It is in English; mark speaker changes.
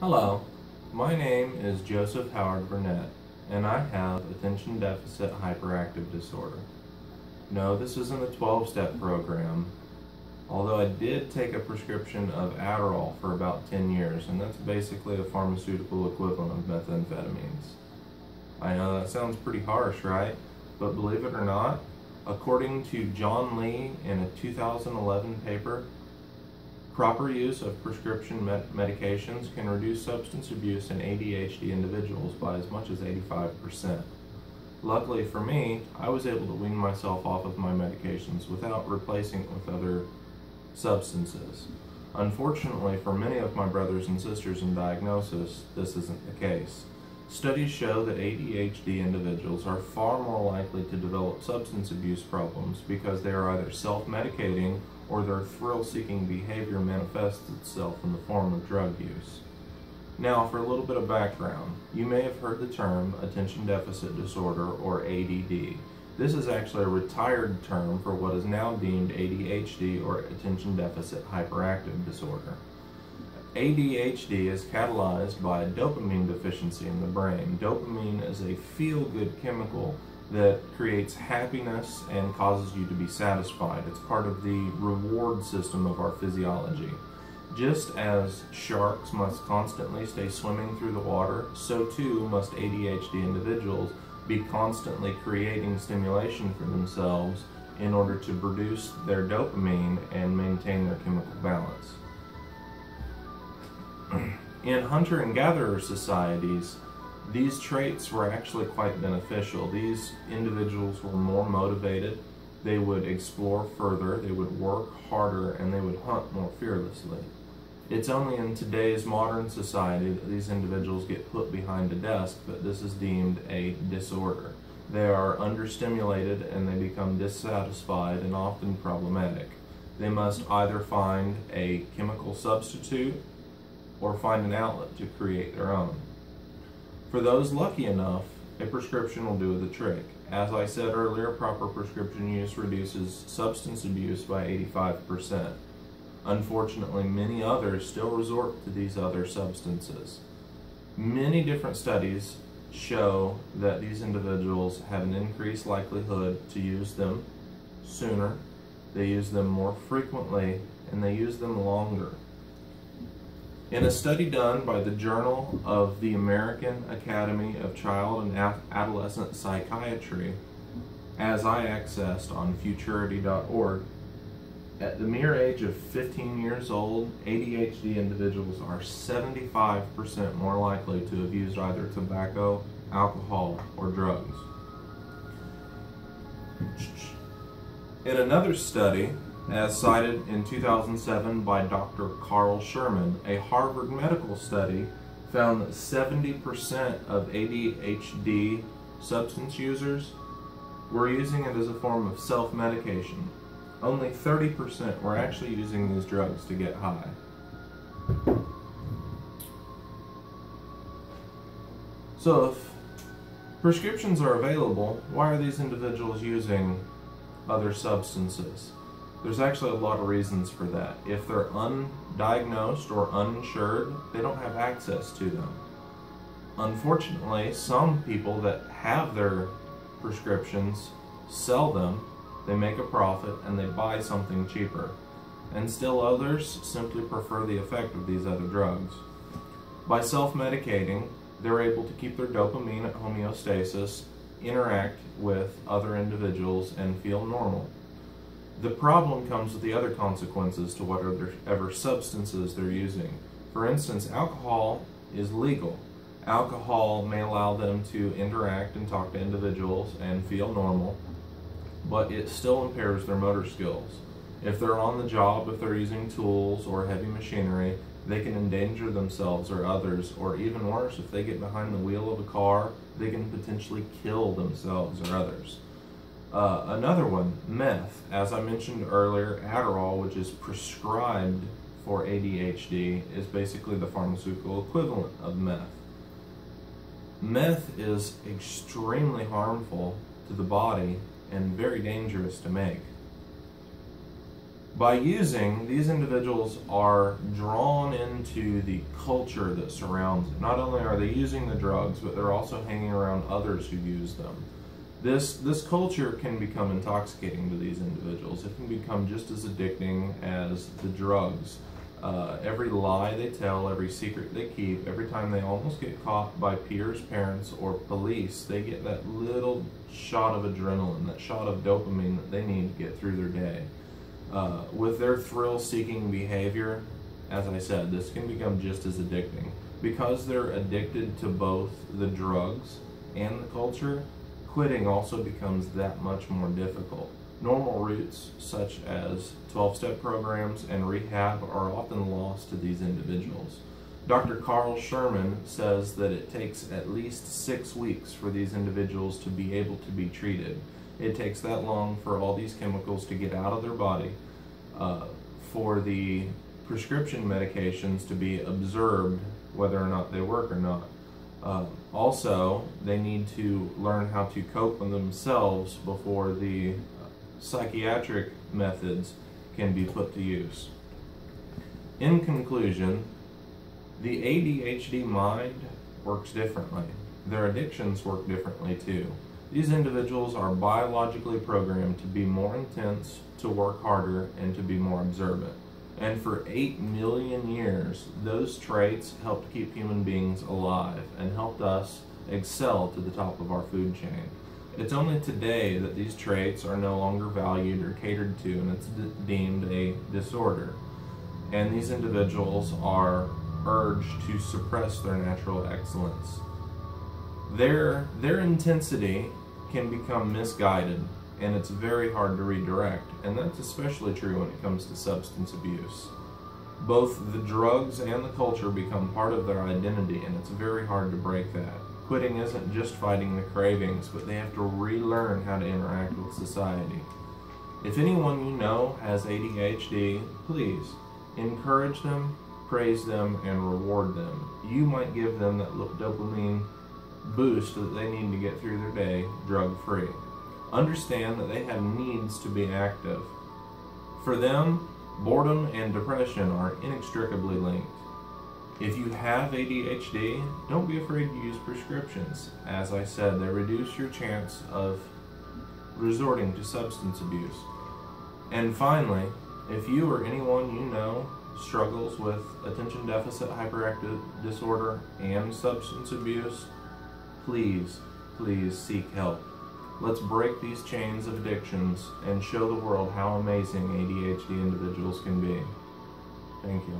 Speaker 1: Hello, my name is Joseph Howard Burnett, and I have attention deficit hyperactive disorder. No, this isn't a 12-step program, although I did take a prescription of Adderall for about 10 years, and that's basically a pharmaceutical equivalent of methamphetamines. I know that sounds pretty harsh, right? But believe it or not, according to John Lee in a 2011 paper, proper use of prescription medications can reduce substance abuse in ADHD individuals by as much as 85%. Luckily for me, I was able to wean myself off of my medications without replacing it with other substances. Unfortunately for many of my brothers and sisters in diagnosis, this isn't the case. Studies show that ADHD individuals are far more likely to develop substance abuse problems because they are either self-medicating or their thrill-seeking behavior manifests itself in the form of drug use. Now, for a little bit of background, you may have heard the term attention deficit disorder, or ADD. This is actually a retired term for what is now deemed ADHD, or attention deficit hyperactive disorder. ADHD is catalyzed by a dopamine deficiency in the brain. Dopamine is a feel-good chemical that creates happiness and causes you to be satisfied. It's part of the reward system of our physiology. Just as sharks must constantly stay swimming through the water, so too must ADHD individuals be constantly creating stimulation for themselves in order to produce their dopamine and maintain their chemical balance. In hunter and gatherer societies, these traits were actually quite beneficial. These individuals were more motivated, they would explore further, they would work harder, and they would hunt more fearlessly. It's only in today's modern society that these individuals get put behind a desk, but this is deemed a disorder. They are understimulated and they become dissatisfied and often problematic. They must either find a chemical substitute or find an outlet to create their own. For those lucky enough, a prescription will do the trick. As I said earlier, proper prescription use reduces substance abuse by 85%. Unfortunately, many others still resort to these other substances. Many different studies show that these individuals have an increased likelihood to use them sooner, they use them more frequently, and they use them longer. In a study done by the Journal of the American Academy of Child and Adolescent Psychiatry, as I accessed on futurity.org, at the mere age of 15 years old, ADHD individuals are 75% more likely to have used either tobacco, alcohol, or drugs. In another study, as cited in 2007 by Dr. Carl Sherman, a Harvard medical study found that 70% of ADHD substance users were using it as a form of self-medication. Only 30% were actually using these drugs to get high. So if prescriptions are available, why are these individuals using other substances? There's actually a lot of reasons for that. If they're undiagnosed or uninsured, they don't have access to them. Unfortunately, some people that have their prescriptions sell them, they make a profit, and they buy something cheaper. And still others simply prefer the effect of these other drugs. By self-medicating, they're able to keep their dopamine at homeostasis, interact with other individuals, and feel normal. The problem comes with the other consequences to whatever substances they're using. For instance, alcohol is legal. Alcohol may allow them to interact and talk to individuals and feel normal, but it still impairs their motor skills. If they're on the job, if they're using tools or heavy machinery, they can endanger themselves or others, or even worse, if they get behind the wheel of a car, they can potentially kill themselves or others. Another one, meth. As I mentioned earlier, Adderall, which is prescribed for ADHD, is basically the pharmaceutical equivalent of meth. Meth is extremely harmful to the body and very dangerous to make. By using, these individuals are drawn into the culture that surrounds it. Not only are they using the drugs, but they're also hanging around others who use them. This culture can become intoxicating to these individuals. It can become just as addicting as the drugs. Every lie they tell, every secret they keep, every time they almost get caught by peers, parents, or police, they get that little shot of adrenaline, that shot of dopamine that they need to get through their day. With their thrill-seeking behavior, as I said, this can become just as addicting. Because they're addicted to both the drugs and the culture, quitting also becomes that much more difficult. Normal routes such as 12-step programs and rehab are often lost to these individuals. Dr. Carl Sherman says that it takes at least 6 weeks for these individuals to be able to be treated. It takes that long for all these chemicals to get out of their body, for the prescription medications to be observed whether or not they work or not. Also, they need to learn how to cope with themselves before the psychiatric methods can be put to use. In conclusion, the ADHD mind works differently. Their addictions work differently too. These individuals are biologically programmed to be more intense, to work harder, and to be more observant. And for 8 million years, those traits helped keep human beings alive and helped us excel to the top of our food chain. It's only today that these traits are no longer valued or catered to, and it's deemed a disorder. And these individuals are urged to suppress their natural excellence. Their intensity can become misguided, and it's very hard to redirect, and that's especially true when it comes to substance abuse. Both the drugs and the culture become part of their identity, and it's very hard to break that. Quitting isn't just fighting the cravings, but they have to relearn how to interact with society. If anyone you know has ADHD, please encourage them, praise them, and reward them. You might give them that dopamine boost that they need to get through their day drug-free. Understand that they have needs to be active. For them, boredom and depression are inextricably linked. If you have ADHD, don't be afraid to use prescriptions. As I said, they reduce your chance of resorting to substance abuse. And finally, if you or anyone you know struggles with attention deficit hyperactive disorder and substance abuse, please seek help. Let's break these chains of addictions and show the world how amazing ADHD individuals can be. Thank you.